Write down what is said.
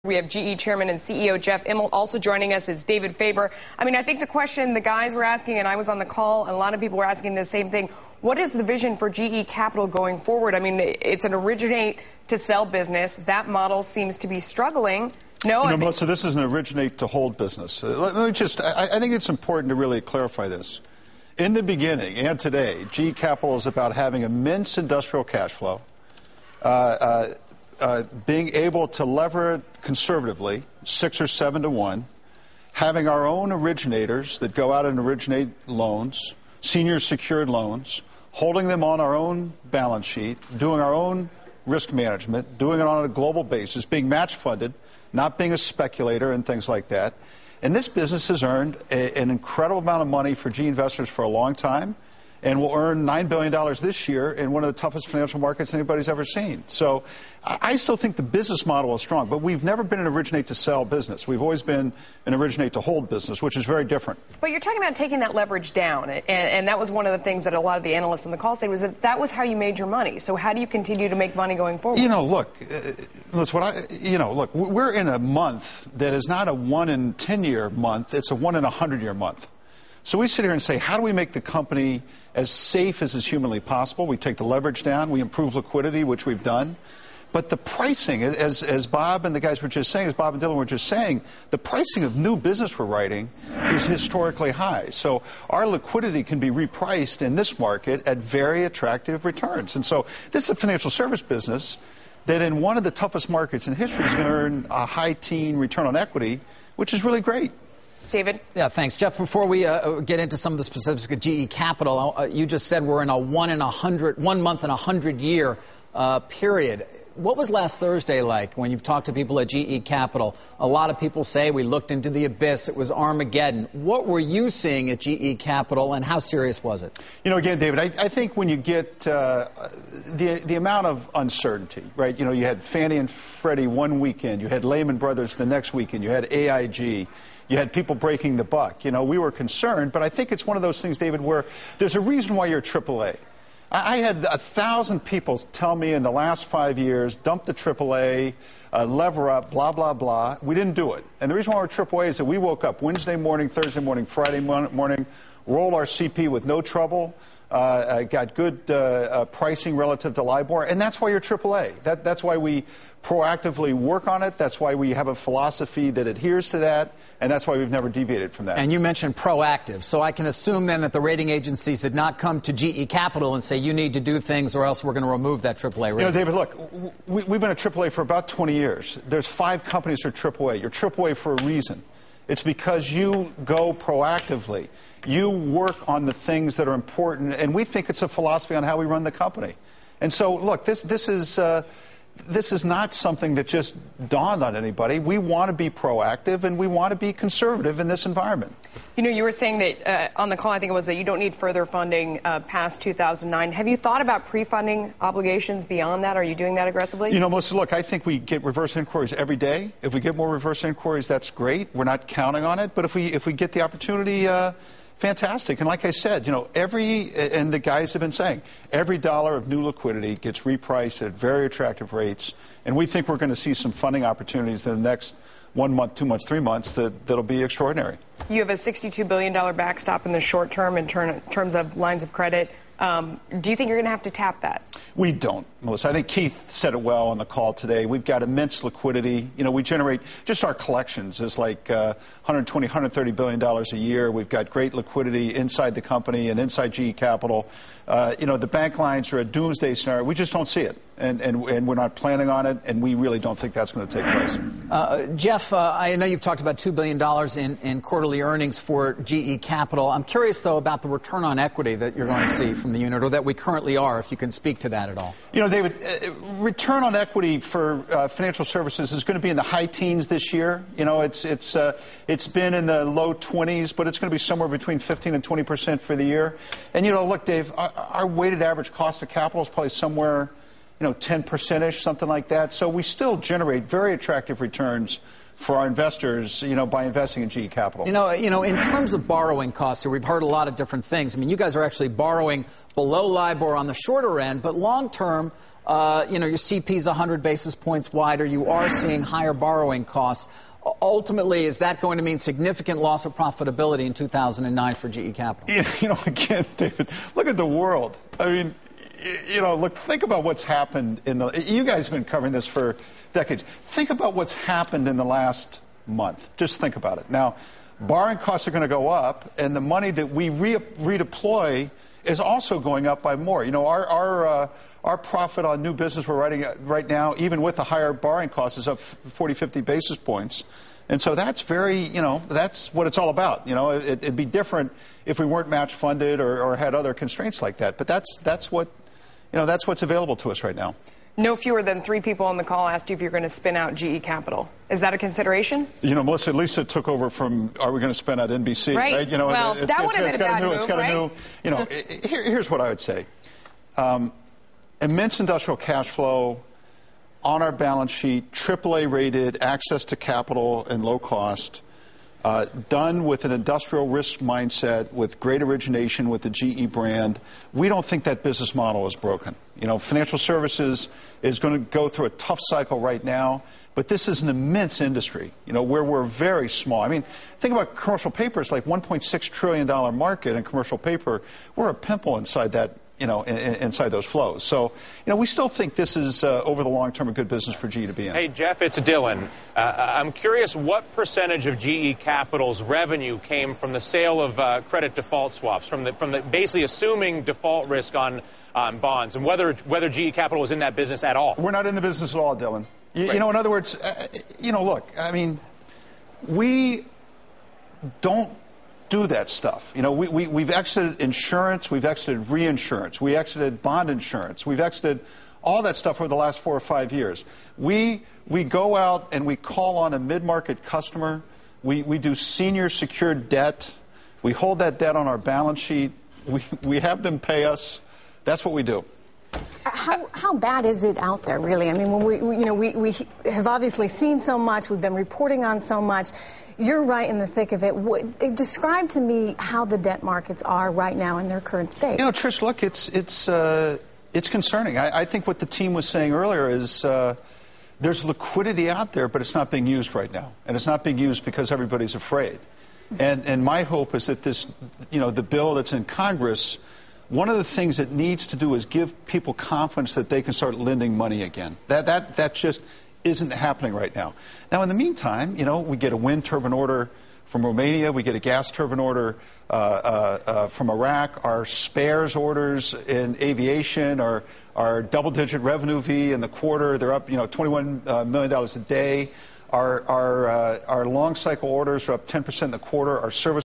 We have GE Chairman and CEO Jeff Immelt. Also joining us is David Faber. I mean, I think the question the guys were asking, and I was on the call, and a lot of people were asking the same thing. What is the vision for GE Capital going forward? I mean, it's an originate-to-sell business. That model seems to be struggling. Melissa, this is an originate-to-hold business. Let me just, I think it's important to really clarify this. In the beginning and today, GE Capital is about having immense industrial cash flow, being able to lever it conservatively, 6 or 7 to 1, having our own originators that go out and originate loans, senior secured loans, holding them on our own balance sheet, doing our own risk management, doing it on a global basis, being match funded, not being a speculator and things like that. And this business has earned an incredible amount of money for GE investors for a long time, and will earn $9 billion this year in one of the toughest financial markets anybody's ever seen. So I still think the business model is strong, but we've never been an originate-to-sell business. We've always been an originate-to-hold business, which is very different. But you're talking about taking that leverage down, and that was one of the things that a lot of the analysts on the call said, was that was how you made your money. So how do you continue to make money going forward? Look, we're in a month that is not a 1 in 10-year month, it's a 1 in 100-year month. So we sit here and say, how do we make the company as safe as is humanly possible? We take the leverage down, we improve liquidity, which we've done. But the pricing, as Bob and the guys were just saying, as Bob and Dylan were just saying, the pricing of new business we're writing is historically high. So our liquidity can be repriced in this market at very attractive returns. And so this is a financial service business that in one of the toughest markets in history is going to earn a high-teen return on equity, which is really great. David? Yeah, thanks. Jeff, before we get into some of the specifics of GE Capital, you just said we're in a 1 month in a 100-year period. What was last Thursday like when you've talked to people at GE Capital? A lot of people say we looked into the abyss. It was Armageddon. What were you seeing at GE Capital, and how serious was it? Again, David, I think when you get the amount of uncertainty, right? You had Fannie and Freddie one weekend. You had Lehman Brothers the next weekend. You had AIG. You had people breaking the buck. We were concerned, but I think it's one of those things, David, where there's a reason why you're AAA. I had 1,000 people tell me in the last 5 years, dump the AAA, lever up, blah, blah, blah. We didn't do it. And the reason why we're AAA is that we woke up Wednesday morning, Thursday morning, Friday morning, rolled our CP with no trouble, got good pricing relative to LIBOR, and that's why you're AAA. That's why we proactively work on it. That's why we have a philosophy that adheres to that, and that's why we've never deviated from that. And you mentioned proactive, so I can assume then that the rating agencies did not come to GE Capital and say you need to do things or else we're going to remove that AAA rating. David, look, we've been at AAA for about 20 years. There's 5 companies that are AAA. You're AAA for a reason. It's because you go proactively. You work on the things that are important, and we think it's a philosophy on how we run the company. And so, look, this is not something that just dawned on anybody. We want to be proactive, and we want to be conservative in this environment. You were saying that on the call, I think it was that you don't need further funding past 2009. Have you thought about pre-funding obligations beyond that? Are you doing that aggressively? Melissa, look, I think we get reverse inquiries every day. If we get more reverse inquiries, that's great. We're not counting on it. But if we get the opportunity, fantastic. And like I said, and the guys have been saying, every dollar of new liquidity gets repriced at very attractive rates. And we think we're going to see some funding opportunities in the next 1 month, 2 months, 3 months that'll be extraordinary. You have a $62 billion backstop in the short term in terms of lines of credit. Do you think you're going to have to tap that? We don't, Melissa. I think Keith said it well on the call today. We've got immense liquidity. We generate, just our collections is like $120, $130 billion a year. We've got great liquidity inside the company and inside GE Capital. The bank lines are a doomsday scenario. We just don't see it, and we're not planning on it, and we really don't think that's going to take place. Jeff, I know you've talked about $2 billion in quarterly earnings for GE Capital. I'm curious, though, about the return on equity that you're going to see from the unit, or that we currently are, if you can speak to that at all. David, return on equity for financial services is going to be in the high teens this year. It's been in the low 20s, but it's going to be somewhere between 15 and 20% for the year. And look, Dave, our weighted average cost of capital is probably somewhere 10%-ish, something like that. So we still generate very attractive returns for our investors, by investing in GE Capital. In terms of borrowing costs, we've heard a lot of different things. I mean, you guys are actually borrowing below LIBOR on the shorter end, but long term, your CP's 100 basis points wider. You are seeing higher borrowing costs. Ultimately, is that going to mean significant loss of profitability in 2009 for GE Capital? Again, David, look at the world. I mean, look, think about what's happened you guys have been covering this for decades. Think about what's happened in the last month. Just think about it. Now, borrowing costs are going to go up, and the money that we redeploy is also going up by more. Our profit on new business we're writing right now, even with the higher borrowing costs, is up 40, 50 basis points. And so that's that's what it's all about. It'd be different if we weren't match funded or had other constraints like that. But that's what's available to us right now. No fewer than 3 people on the call asked you if you're going to spin out GE Capital. Is that a consideration? Lisa took over from, are we going to spin out NBC? Right. Well, that would have been a bad move, right? Here's what I would say. Immense industrial cash flow on our balance sheet, AAA rated, access to capital and low cost, done with an industrial risk mindset, with great origination, with the GE brand. We don't think that business model is broken. Financial services is going to go through a tough cycle right now, but this is an immense industry, where we're very small. I mean, think about commercial paper. It's like $1.6 trillion market in commercial paper. We're a pimple inside that, inside those flows. So, we still think this is, over the long term, a good business for GE to be in. Hey, Jeff, it's Dylan. I'm curious what percentage of GE Capital's revenue came from the sale of credit default swaps, from the basically assuming default risk on bonds, and whether GE Capital was in that business at all. We're not in the business at all, Dylan. In other words, look, I mean, we don't do that stuff. We've exited insurance, we've exited reinsurance, we exited bond insurance, we've exited all that stuff over the last 4 or 5 years. We go out and we call on a mid-market customer. We do senior secured debt. We hold that debt on our balance sheet. We have them pay us. That's what we do. How bad is it out there, really? I mean, we have obviously seen so much. We've been reporting on so much. You're right in the thick of it. Describe to me how the debt markets are right now in their current state. Trish, look, it's concerning. I think what the team was saying earlier is there's liquidity out there, but it's not being used right now, and it's not being used because everybody's afraid. And my hope is that this, the bill that's in Congress, one of the things it needs to do is give people confidence that they can start lending money again. That just isn't happening right now. Now, in the meantime, we get a wind turbine order from Romania. We get a gas turbine order from Iraq. Our spares orders in aviation are double-digit revenue V in the quarter. They're up, $21 million a day. Our long cycle orders are up 10% in the quarter. Our service